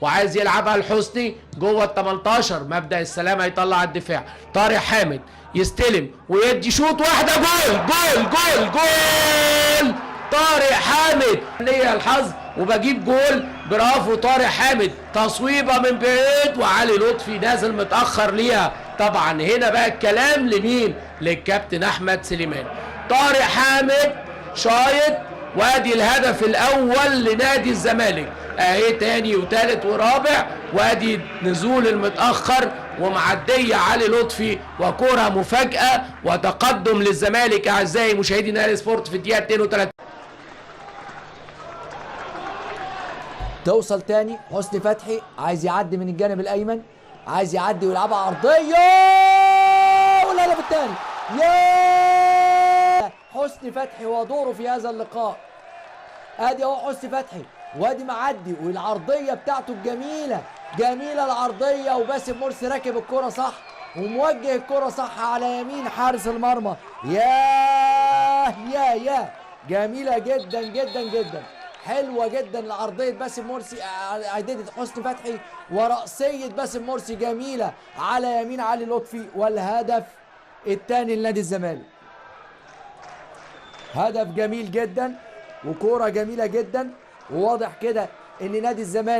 وعايز يلعبها لحسني جوه ال 18. مبدأ السلام هيطلع الدفاع. طارق حامد يستلم ويدي شوط واحده، جول جول جول جول. طارق حامد ليا الحظ وبجيب جول. برافو طارق حامد. تصويبه من بعيد وعلي لطفي نازل متاخر ليها. طبعا هنا بقى الكلام لمين؟ للكابتن احمد سليمان. طارق حامد شايط، وادي الهدف الاول لنادي الزمالك. اهي تاني وتالت ورابع، وادي نزول المتاخر ومعديه علي لطفي وكره مفاجاه وتقدم للزمالك. اعزائي مشاهدي نادي سبورت في الدقيقه 32. توصل تاني حسني فتحي، عايز يعدي من الجانب الايمن، عايز يعدي ويلعبها عرضيه والهدف الثاني. يا حسني فتحي ودوره في هذا اللقاء. ادي اهو حسني فتحي وادي معدي والعرضيه بتاعته الجميله، جميله العرضيه، وباسم مرسي راكب الكره صح وموجه الكره صح على يمين حارس المرمى. يا جميله جدا جدا جدا، حلوه جدا العرضيه باسم مرسي، عديده حسني فتحي ورأسيه باسم مرسي جميله على يمين علي لطفي. والهدف الثاني لنادي الزمالك. هدف جميل جدا وكوره جميله جدا، وواضح كده ان نادي الزمالك